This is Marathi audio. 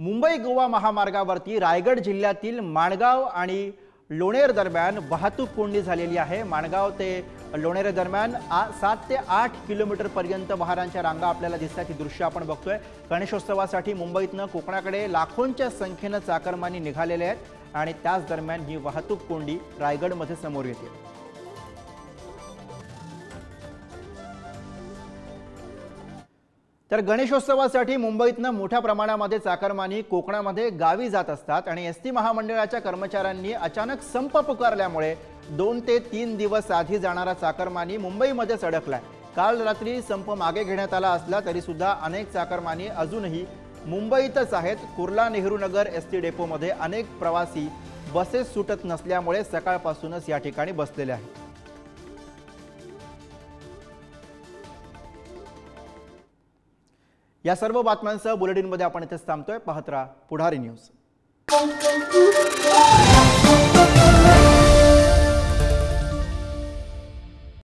मुंबई गोवा महामार्गावरती रायगड जिल्ह्यातील माणगाव आणि लोणेर दरम्यान वाहतूक कोंडी झालेली आहे। माणगाव ते लोणेर दरम्यान 7 ते 8 किलोमीटर पर्यंत वाहनांच्या रांगा आपल्याला दिसतात। ही दृश्य आपण बघतोय। गणेशोत्सवासाठी मुंबईतनं कोकणाकडे लाखोंच्या संख्येने चाकरमानी निघालेले आहेत आणि त्याच दरम्यान ही वाहतूक कोंडी रायगडमध्ये समोर येते। तर गणेशोत्सवासाठी मुंबईतनं मोठ्या प्रमाणामध्ये चाकरमानी कोकणामध्ये गावी जात असतात आणि एसटी महामंडळाच्या कर्मचाऱ्यांनी अचानक संप पुकारल्यामुळे 2 ते 3 दिवस आधी जाणारा चाकरमानी मुंबईमध्येच अडकलाय। काल रात्री संप मागे घेण्यात आला असला तरी सुद्धा अनेक चाकरमानी अजूनही मुंबईतच आहेत। कुर्ला नेहरू नगर एसटी डेपोमध्ये अनेक प्रवासी बसेस सुटत नसल्यामुळे सकाळपासूनच या ठिकाणी बसलेले आहेत। या सर्व बातम्यांसह बुलेटिनमध्ये आपण इथेच थांबतोय। पाहत रहा पुढारी न्यूज।